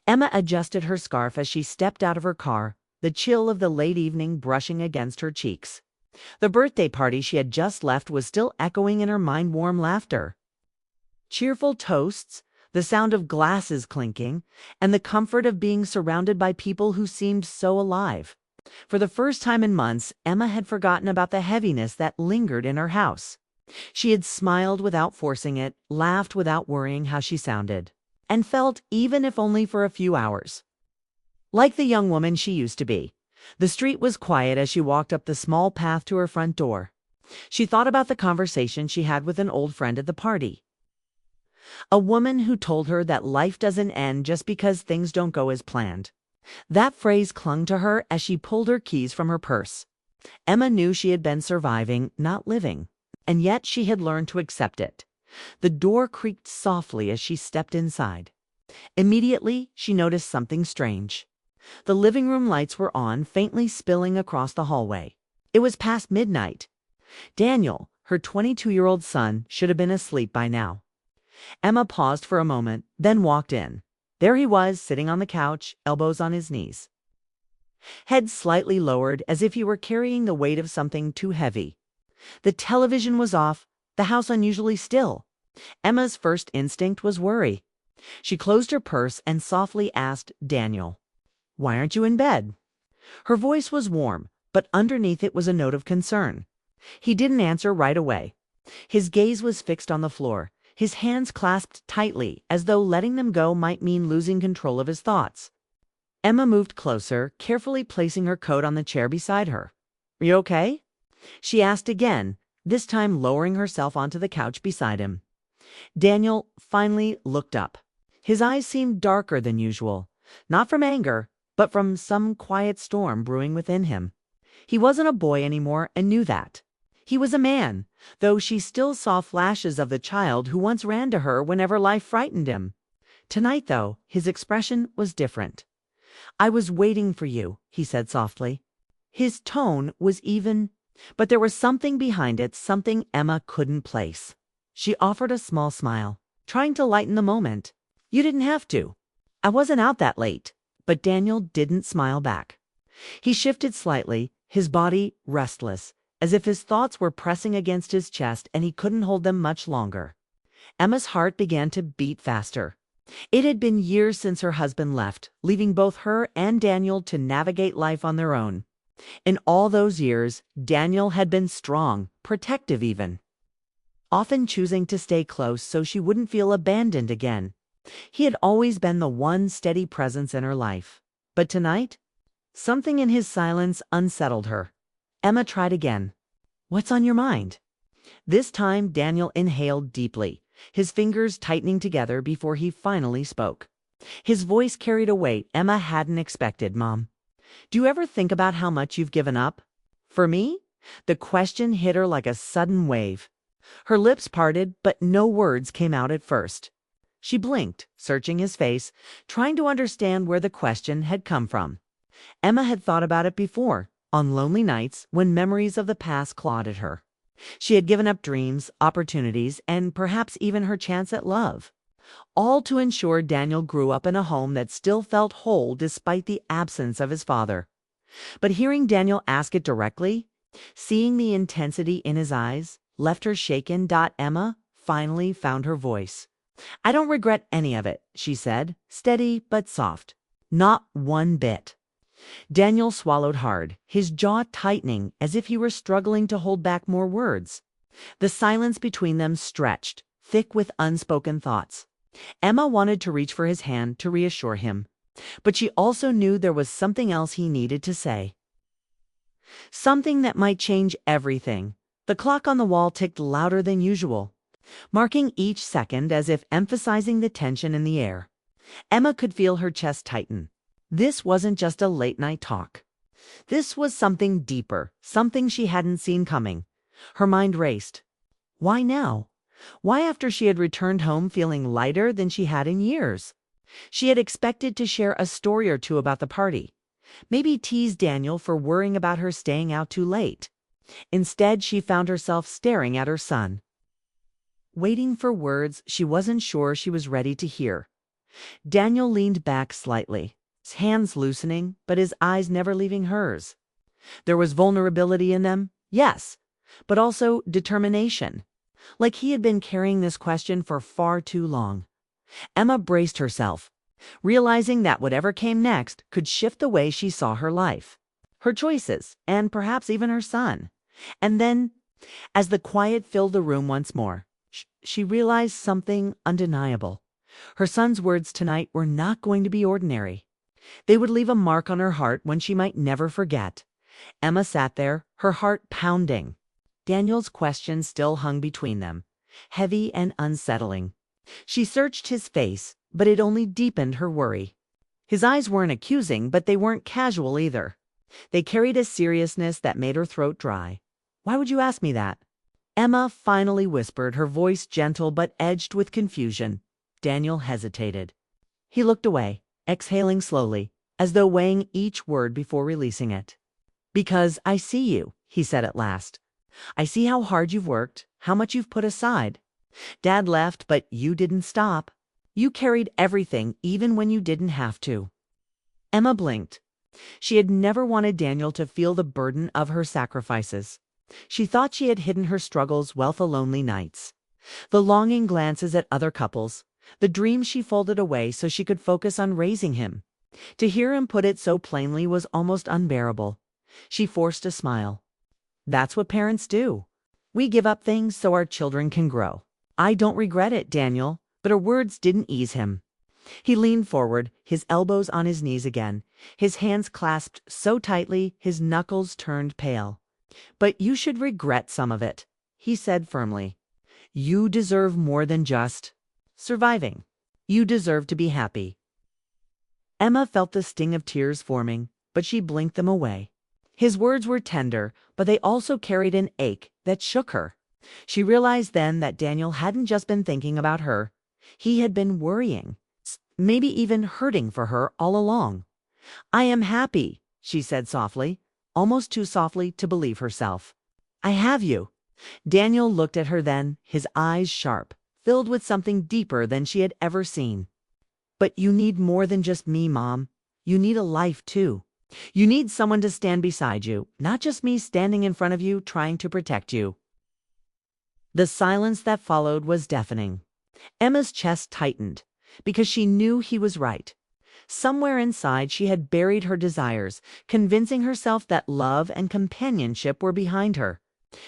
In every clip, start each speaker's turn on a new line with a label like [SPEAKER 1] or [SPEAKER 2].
[SPEAKER 1] Emma adjusted her scarf as she stepped out of her car, the chill of the late evening brushing against her cheeks. The birthday party she had just left was still echoing in her mind, warm laughter, cheerful toasts, the sound of glasses clinking, and the comfort of being surrounded by people who seemed so alive. For the first time in months, Emma had forgotten about the heaviness that lingered in her house. She had smiled without forcing it, laughed without worrying how she sounded, and felt, even if only for a few hours, like the young woman she used to be. The street was quiet as she walked up the small path to her front door. She thought about the conversation she had with an old friend at the party. A woman who told her that life doesn't end just because things don't go as planned. That phrase clung to her as she pulled her keys from her purse. Emma knew she had been surviving, not living, and yet she had learned to accept it. The door creaked softly as she stepped inside. Immediately, she noticed something strange. The living room lights were on, faintly spilling across the hallway. It was past midnight. Daniel, her 22-year-old son, should have been asleep by now. Emma paused for a moment, then walked in. There he was, sitting on the couch, elbows on his knees, head slightly lowered as if he were carrying the weight of something too heavy. The television was off, the house unusually still. Emma's first instinct was worry. She closed her purse and softly asked Daniel, "Why aren't you in bed?" Her voice was warm, but underneath it was a note of concern. He didn't answer right away. His gaze was fixed on the floor, his hands clasped tightly, as though letting them go might mean losing control of his thoughts. Emma moved closer, carefully placing her coat on the chair beside her. "Are you okay?" she asked again, this time lowering herself onto the couch beside him. Daniel finally looked up. His eyes seemed darker than usual, not from anger, but from some quiet storm brewing within him. He wasn't a boy anymore and knew that. He was a man, though she still saw flashes of the child who once ran to her whenever life frightened him. Tonight, though, his expression was different. "I was waiting for you," he said softly. His tone was even, but there was something behind it, something Emma couldn't place. She offered a small smile, trying to lighten the moment. "You didn't have to. I wasn't out that late." But Daniel didn't smile back. He shifted slightly, his body restless, as if his thoughts were pressing against his chest and he couldn't hold them much longer. Emma's heart began to beat faster. It had been years since her husband left, leaving both her and Daniel to navigate life on their own. In all those years, Daniel had been strong, protective even, often choosing to stay close so she wouldn't feel abandoned again. He had always been the one steady presence in her life. But tonight, something in his silence unsettled her. Emma tried again. "What's on your mind?" This time Daniel inhaled deeply, his fingers tightening together before he finally spoke. His voice carried a weight Emma hadn't expected. "Mom, do you ever think about how much you've given up for me?" The question hit her like a sudden wave. Her lips parted, but no words came out at first. She blinked, searching his face, trying to understand where the question had come from. Emma had thought about it before, on lonely nights when memories of the past clawed at her. She had given up dreams, opportunities, and perhaps even her chance at love, all to ensure Daniel grew up in a home that still felt whole despite the absence of his father. But hearing Daniel ask it directly, seeing the intensity in his eyes, left her shaken. Emma finally found her voice. "I don't regret any of it," she said, steady but soft. "Not one bit." Daniel swallowed hard, his jaw tightening as if he were struggling to hold back more words. The silence between them stretched, thick with unspoken thoughts. Emma wanted to reach for his hand to reassure him, but she also knew there was something else he needed to say. Something that might change everything. The clock on the wall ticked louder than usual, marking each second as if emphasizing the tension in the air. Emma could feel her chest tighten. This wasn't just a late-night talk. This was something deeper, something she hadn't seen coming. Her mind raced. Why now? Why after she had returned home feeling lighter than she had in years? She had expected to share a story or two about the party, maybe tease Daniel for worrying about her staying out too late. Instead, she found herself staring at her son, waiting for words she wasn't sure she was ready to hear. Daniel leaned back slightly, his hands loosening, but his eyes never leaving hers. There was vulnerability in them, yes, but also determination. Like he had been carrying this question for far too long. Emma braced herself, realizing that whatever came next could shift the way she saw her life, her choices, and perhaps even her son. And then, as the quiet filled the room once more, she realized something undeniable. Her son's words tonight were not going to be ordinary. They would leave a mark on her heart one she might never forget. Emma sat there, her heart pounding. Daniel's question still hung between them, heavy and unsettling. She searched his face, but it only deepened her worry. His eyes weren't accusing, but they weren't casual either. They carried a seriousness that made her throat dry. "Why would you ask me that?" Emma finally whispered, her voice gentle but edged with confusion. Daniel hesitated. He looked away, exhaling slowly, as though weighing each word before releasing it. "Because I see you," he said at last. "I see how hard you've worked, how much you've put aside. Dad left, but you didn't stop. You carried everything, even when you didn't have to." Emma blinked. She had never wanted Daniel to feel the burden of her sacrifices. She thought she had hidden her struggles well the lonely nights, the longing glances at other couples, the dreams she folded away so she could focus on raising him. To hear him put it so plainly was almost unbearable. She forced a smile. "That's what parents do. We give up things so our children can grow. I don't regret it, Daniel." But her words didn't ease him. He leaned forward, his elbows on his knees again, his hands clasped so tightly his knuckles turned pale. "But you should regret some of it," he said firmly. "You deserve more than just surviving. You deserve to be happy." Emma felt the sting of tears forming, but she blinked them away. His words were tender, but they also carried an ache that shook her. She realized then that Daniel hadn't just been thinking about her. He had been worrying, maybe even hurting for her all along. "I am happy," she said softly, almost too softly to believe herself. "I have you." Daniel looked at her then, his eyes sharp, filled with something deeper than she had ever seen. "But you need more than just me, Mom. You need a life, too. You need someone to stand beside you, not just me standing in front of you trying to protect you." The silence that followed was deafening. Emma's chest tightened, because she knew he was right. Somewhere inside she had buried her desires, convincing herself that love and companionship were behind her.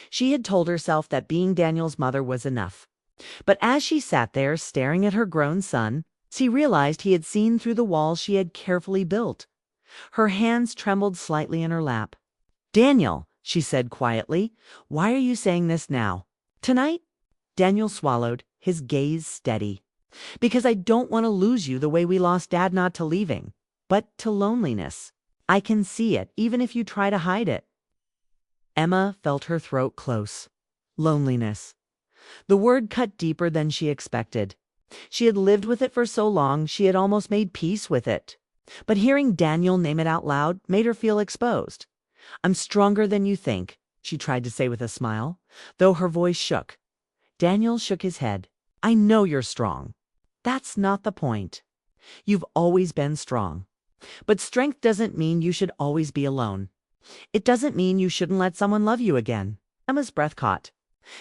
[SPEAKER 1] She had told herself that being Daniel's mother was enough. But as she sat there staring at her grown son, she realized he had seen through the walls she had carefully built. Her hands trembled slightly in her lap. "Daniel," she said quietly, "why are you saying this now? Tonight?" Daniel swallowed, his gaze steady. "Because I don't want to lose you the way we lost Dad, not to leaving, but to loneliness. I can see it, even if you try to hide it." Emma felt her throat close. Loneliness. The word cut deeper than she expected. She had lived with it for so long she had almost made peace with it. But hearing Daniel name it out loud made her feel exposed. "I'm stronger than you think," she tried to say with a smile, though her voice shook. Daniel shook his head. "I know you're strong. That's not the point. You've always been strong. But strength doesn't mean you should always be alone. It doesn't mean you shouldn't let someone love you again." Emma's breath caught.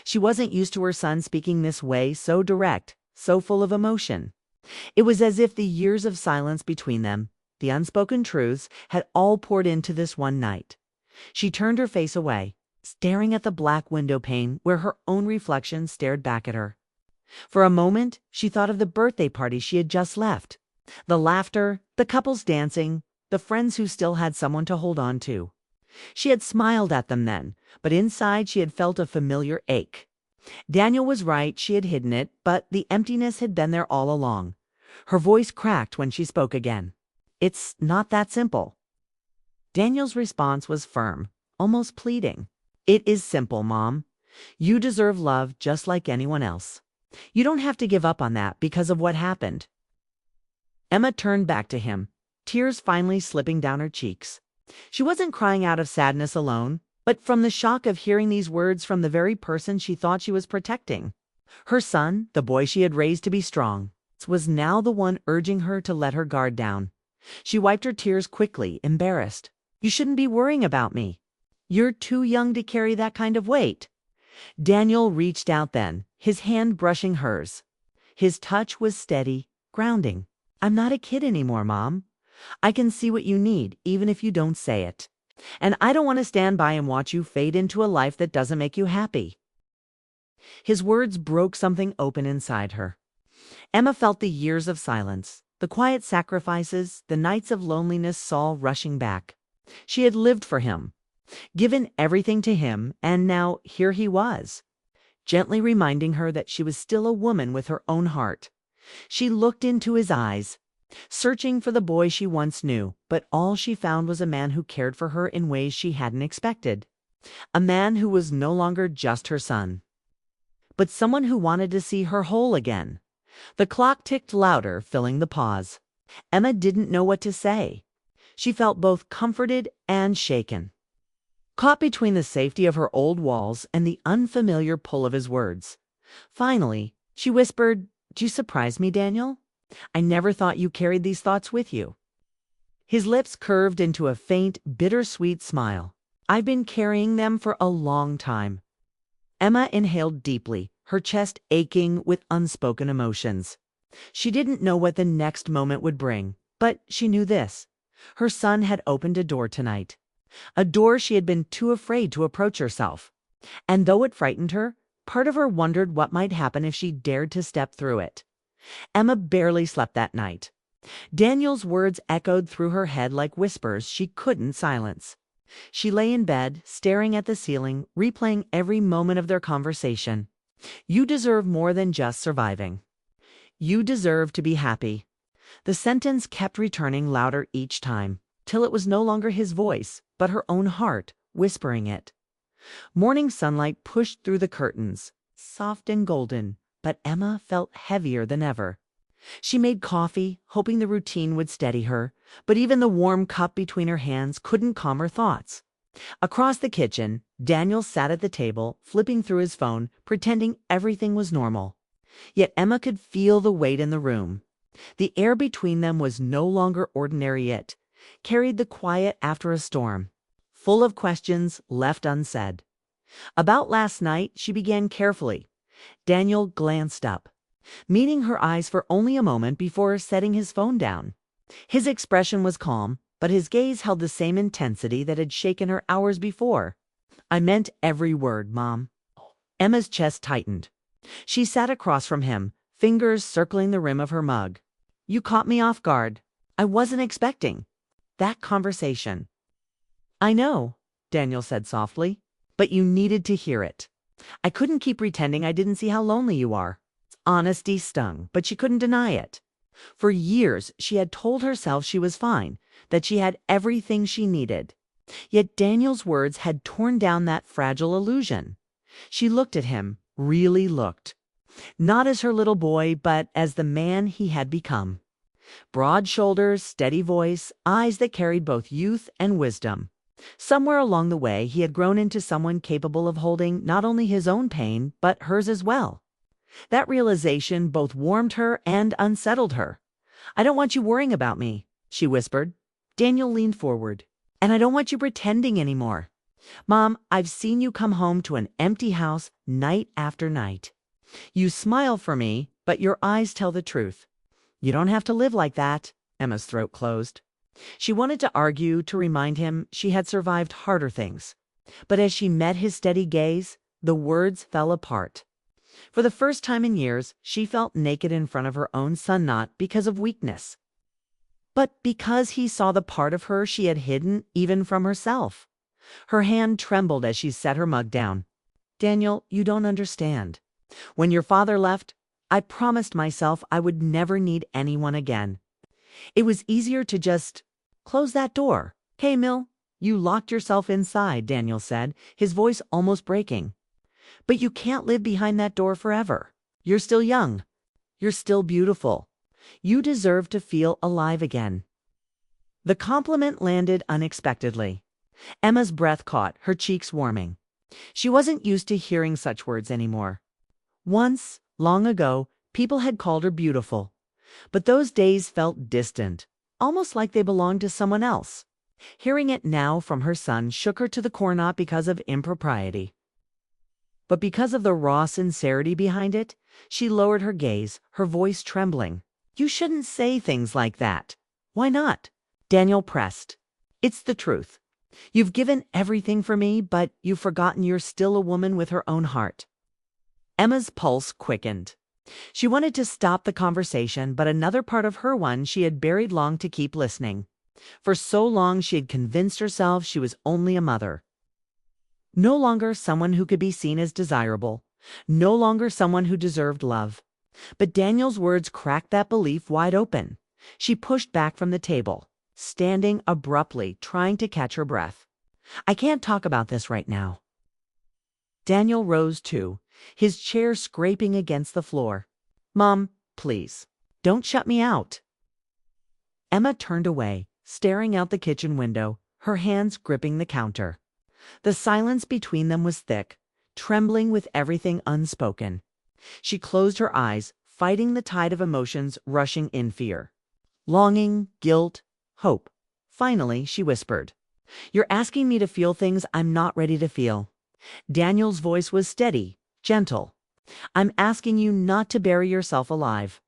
[SPEAKER 1] She wasn't used to her son speaking this way, so direct, so full of emotion. It was as if the years of silence between them, the unspoken truths, had all poured into this one night. She turned her face away, staring at the black window pane where her own reflection stared back at her. For a moment, she thought of the birthday party she had just left. The laughter, the couples dancing, the friends who still had someone to hold on to. She had smiled at them then, but inside she had felt a familiar ache. Daniel was right, she had hidden it, but the emptiness had been there all along. Her voice cracked when she spoke again. "It's not that simple." Daniel's response was firm, almost pleading. "It is simple, Mom. You deserve love just like anyone else. You don't have to give up on that because of what happened." Emma turned back to him, tears finally slipping down her cheeks. She wasn't crying out of sadness alone, but from the shock of hearing these words from the very person she thought she was protecting. Her son, the boy she had raised to be strong. was now the one urging her to let her guard down. She wiped her tears quickly, embarrassed. "You shouldn't be worrying about me. You're too young to carry that kind of weight." Daniel reached out then, his hand brushing hers. His touch was steady, grounding. "I'm not a kid anymore, Mom. I can see what you need, even if you don't say it. And I don't want to stand by and watch you fade into a life that doesn't make you happy." His words broke something open inside her. Emma felt the years of silence, the quiet sacrifices, the nights of loneliness Saul rushing back. She had lived for him, given everything to him, and now here he was, gently reminding her that she was still a woman with her own heart. She looked into his eyes, searching for the boy she once knew, but all she found was a man who cared for her in ways she hadn't expected. A man who was no longer just her son, but someone who wanted to see her whole again. The clock ticked louder, filling the pause. Emma didn't know what to say. She felt both comforted and shaken, caught between the safety of her old walls and the unfamiliar pull of his words. Finally, she whispered, "Do you surprise me, Daniel? I never thought you carried these thoughts with you." His lips curved into a faint, bittersweet smile. "I've been carrying them for a long time." Emma inhaled deeply, her chest aching with unspoken emotions. She didn't know what the next moment would bring, but she knew this. Her son had opened a door tonight. A door she had been too afraid to approach herself. And though it frightened her, part of her wondered what might happen if she dared to step through it. Emma barely slept that night. Daniel's words echoed through her head like whispers she couldn't silence. She lay in bed, staring at the ceiling, replaying every moment of their conversation. "You deserve more than just surviving. You deserve to be happy." The sentence kept returning louder each time, till it was no longer his voice, but her own heart, whispering it. Morning sunlight pushed through the curtains, soft and golden, but Emma felt heavier than ever. She made coffee, hoping the routine would steady her, but even the warm cup between her hands couldn't calm her thoughts. Across the kitchen, Daniel sat at the table, flipping through his phone, pretending everything was normal. Yet Emma could feel the weight in the room. The air between them was no longer ordinary. It carried the quiet after a storm, full of questions left unsaid. About last night, she began carefully. Daniel glanced up, meeting her eyes for only a moment before setting his phone down. His expression was calm, but his gaze held the same intensity that had shaken her hours before. "I meant every word, Mom." Emma's chest tightened. She sat across from him, fingers circling the rim of her mug. "You caught me off guard. I wasn't expecting that conversation." "I know," Daniel said softly, "but you needed to hear it. I couldn't keep pretending I didn't see how lonely you are." Honesty stung, but she couldn't deny it. For years, she had told herself she was fine, that she had everything she needed. Yet Daniel's words had torn down that fragile illusion. She looked at him, really looked. Not as her little boy, but as the man he had become. Broad shoulders, steady voice, eyes that carried both youth and wisdom. Somewhere along the way, he had grown into someone capable of holding not only his own pain, but hers as well. That realization both warmed her and unsettled her. "I don't want you worrying about me," she whispered. Daniel leaned forward. "And I don't want you pretending anymore. Mom, I've seen you come home to an empty house night after night. You smile for me, but your eyes tell the truth. You don't have to live like that." Emma's throat closed. She wanted to argue, to remind him she had survived harder things. But as she met his steady gaze, the words fell apart. For the first time in years, she felt naked in front of her own son, not because of weakness, but because he saw the part of her she had hidden even from herself. Her hand trembled as she set her mug down. "Daniel, you don't understand. When your father left, I promised myself I would never need anyone again. It was easier to just close that door." "Hey, Mill, you locked yourself inside," Daniel said, his voice almost breaking. "But you can't live behind that door forever. You're still young. You're still beautiful. You deserve to feel alive again." The compliment landed unexpectedly. Emma's breath caught, her cheeks warming. She wasn't used to hearing such words anymore. Once, long ago, people had called her beautiful, But those days felt distant, almost like they belonged to someone else. Hearing it now from her son shook her to the core, not because of impropriety, but because of the raw sincerity behind it. She lowered her gaze, her voice trembling. "You shouldn't say things like that." "Why not?" Daniel pressed. "It's the truth. You've given everything for me, but you've forgotten you're still a woman with her own heart." Emma's pulse quickened. She wanted to stop the conversation, but another part of her one she had buried longed to keep listening. For so long she had convinced herself she was only a mother. No longer someone who could be seen as desirable. No longer someone who deserved love. But Daniel's words cracked that belief wide open. She pushed back from the table, standing abruptly, trying to catch her breath. "I can't talk about this right now." Daniel rose too, his chair scraping against the floor. "Mom, please, don't shut me out." Emma turned away, staring out the kitchen window, her hands gripping the counter. The silence between them was thick, trembling with everything unspoken. She closed her eyes, fighting the tide of emotions rushing in: fear, longing, guilt, hope. Finally, she whispered, "You're asking me to feel things I'm not ready to feel." Daniel's voice was steady, gentle. "I'm asking you not to bury yourself alive."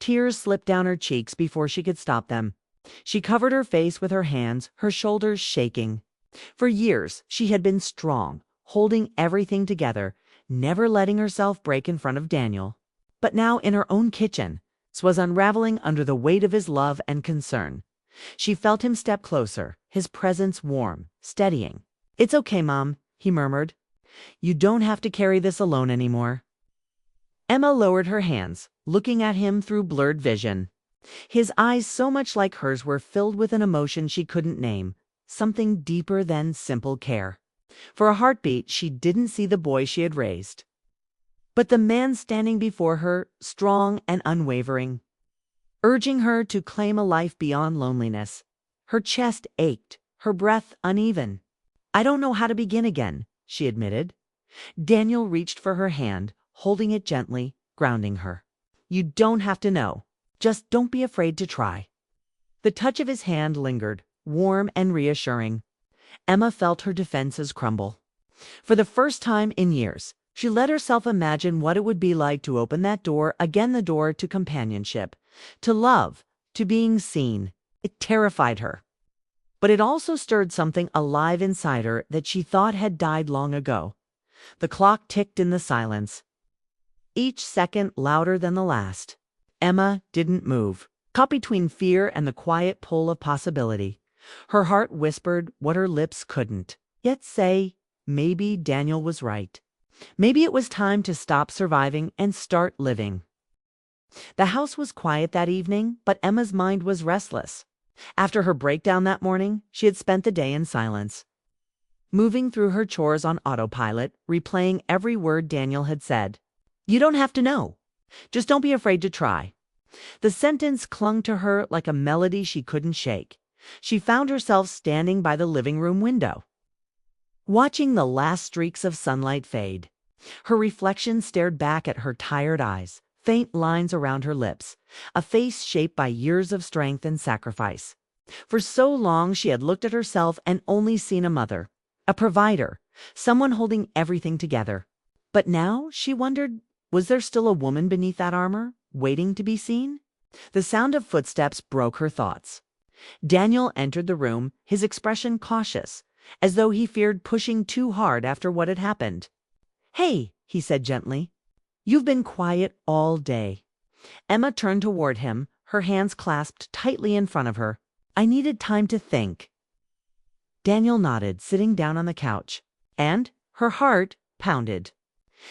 [SPEAKER 1] Tears slipped down her cheeks before she could stop them. She covered her face with her hands, her shoulders shaking. For years, she had been strong, holding everything together, never letting herself break in front of Daniel. But now, in her own kitchen, this was unraveling under the weight of his love and concern. She felt him step closer, his presence warm, steadying. "It's okay, Mom," he murmured. "You don't have to carry this alone anymore." Emma lowered her hands, looking at him through blurred vision. His eyes, so much like hers, were filled with an emotion she couldn't name, something deeper than simple care. For a heartbeat, she didn't see the boy she had raised, but the man standing before her, strong and unwavering, urging her to claim a life beyond loneliness. Her chest ached, her breath uneven. "I don't know how to begin again," she admitted. Daniel reached for her hand, holding it gently, grounding her. "You don't have to know. Just don't be afraid to try." The touch of his hand lingered, warm and reassuring. Emma felt her defenses crumble. For the first time in years, she let herself imagine what it would be like to open that door again, the door to companionship, to love, to being seen. It terrified her. But it also stirred something alive inside her that she thought had died long ago. The clock ticked in the silence, each second louder than the last. Emma didn't move, caught between fear and the quiet pull of possibility. Her heart whispered what her lips couldn't yet say. Maybe Daniel was right. Maybe it was time to stop surviving and start living. The house was quiet that evening, but Emma's mind was restless. After her breakdown that morning, she had spent the day in silence, moving through her chores on autopilot, replaying every word Daniel had said. "You don't have to know. Just don't be afraid to try." The sentence clung to her like a melody she couldn't shake. She found herself standing by the living room window, watching the last streaks of sunlight fade. Her reflection stared back at her tired eyes, faint lines around her lips, a face shaped by years of strength and sacrifice. For so long she had looked at herself and only seen a mother, a provider, someone holding everything together. But now she wondered, was there still a woman beneath that armor, waiting to be seen? The sound of footsteps broke her thoughts. Daniel entered the room, his expression cautious, as though he feared pushing too hard after what had happened. "Hey," he said gently. "You've been quiet all day." Emma turned toward him, her hands clasped tightly in front of her. "I needed time to think." Daniel nodded, sitting down on the couch, and her heart pounded.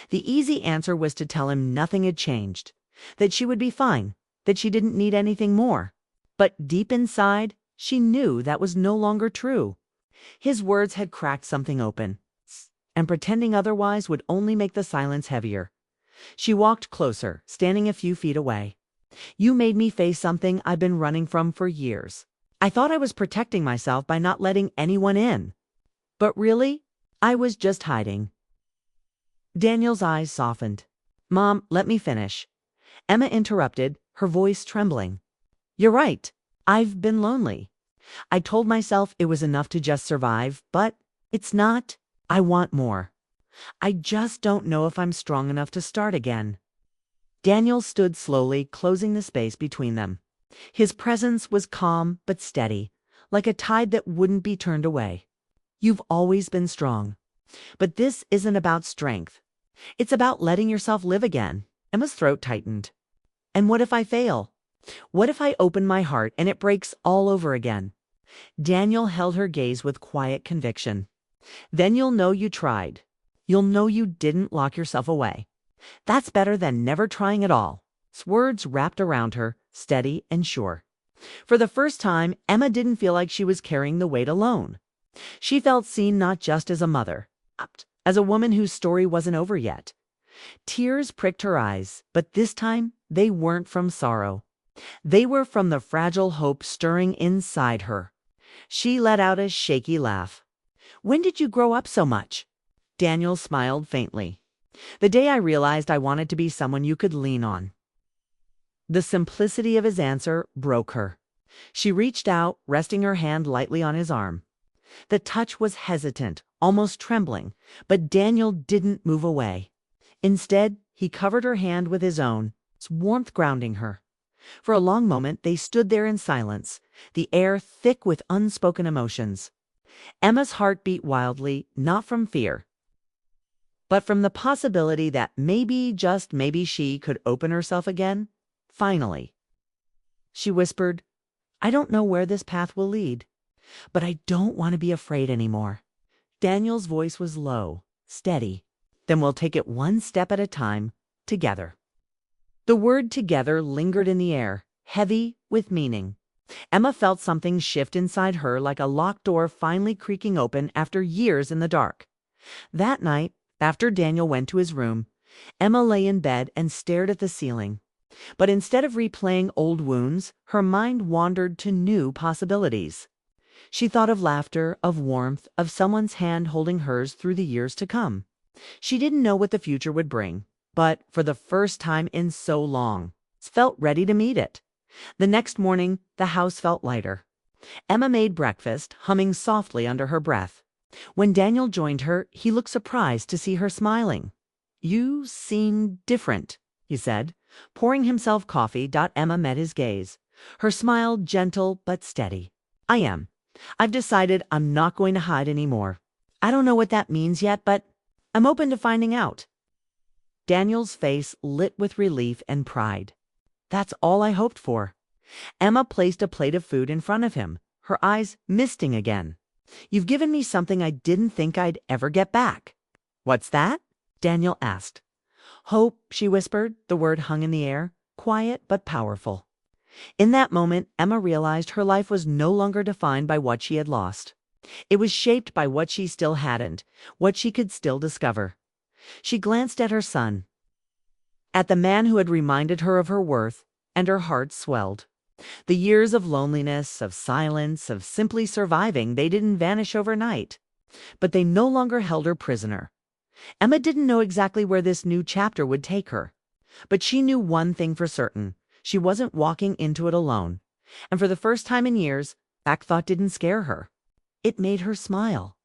[SPEAKER 1] The easy answer was to tell him nothing had changed, that she would be fine, that she didn't need anything more. But deep inside, she knew that was no longer true. His words had cracked something open, and pretending otherwise would only make the silence heavier. She walked closer, standing a few feet away. "You made me face something I've been running from for years. I thought I was protecting myself by not letting anyone in. But really, I was just hiding." Daniel's eyes softened. "Mom, let me finish." Emma interrupted, her voice trembling. "You're right. I've been lonely. I told myself it was enough to just survive, but it's not. I want more. I just don't know if I'm strong enough to start again." Daniel stood slowly, closing the space between them. His presence was calm but steady, like a tide that wouldn't be turned away. "You've always been strong. But this isn't about strength. It's about letting yourself live again." Emma's throat tightened. "And what if I fail? What if I open my heart and it breaks all over again?" Daniel held her gaze with quiet conviction. "Then you'll know you tried. You'll know you didn't lock yourself away. That's better than never trying at all." His words wrapped around her, steady and sure. For the first time, Emma didn't feel like she was carrying the weight alone. She felt seen not just as a mother, but as a woman whose story wasn't over yet. Tears pricked her eyes, but this time they weren't from sorrow. They were from the fragile hope stirring inside her. She let out a shaky laugh. "When did you grow up so much?" Daniel smiled faintly. "The day I realized I wanted to be someone you could lean on." The simplicity of his answer broke her. She reached out, resting her hand lightly on his arm. The touch was hesitant, almost trembling, but Daniel didn't move away. Instead, he covered her hand with his own, its warmth grounding her. For a long moment, they stood there in silence, the air thick with unspoken emotions. Emma's heart beat wildly, not from fear, but from the possibility that maybe, just maybe, she could open herself again. Finally, she whispered, "I don't know where this path will lead, but I don't want to be afraid anymore." Daniel's voice was low, steady. "Then we'll take it one step at a time, together." The word "together" lingered in the air, heavy with meaning. Emma felt something shift inside her, like a locked door finally creaking open after years in the dark. That night, after Daniel went to his room, Emma lay in bed and stared at the ceiling. But instead of replaying old wounds, her mind wandered to new possibilities. She thought of laughter, of warmth, of someone's hand holding hers through the years to come. She didn't know what the future would bring, but for the first time in so long, felt ready to meet it. The next morning, the house felt lighter. Emma made breakfast, humming softly under her breath. When Daniel joined her, he looked surprised to see her smiling. "You seem different," he said, pouring himself coffee. Emma met his gaze, her smile gentle but steady. "I am. I've decided I'm not going to hide anymore. I don't know what that means yet, but I'm open to finding out." Daniel's face lit with relief and pride. "That's all I hoped for." Emma placed a plate of food in front of him, her eyes misting again. "You've given me something I didn't think I'd ever get back." "What's that?" Daniel asked. "Hope," she whispered. The word hung in the air, quiet but powerful. In that moment, Emma realized her life was no longer defined by what she had lost. It was shaped by what she still hadn't, what she could still discover. She glanced at her son, at the man who had reminded her of her worth, and her heart swelled. The years of loneliness, of silence, of simply surviving, they didn't vanish overnight. But they no longer held her prisoner. Emma didn't know exactly where this new chapter would take her. But she knew one thing for certain. She wasn't walking into it alone. And for the first time in years, that thought didn't scare her. It made her smile.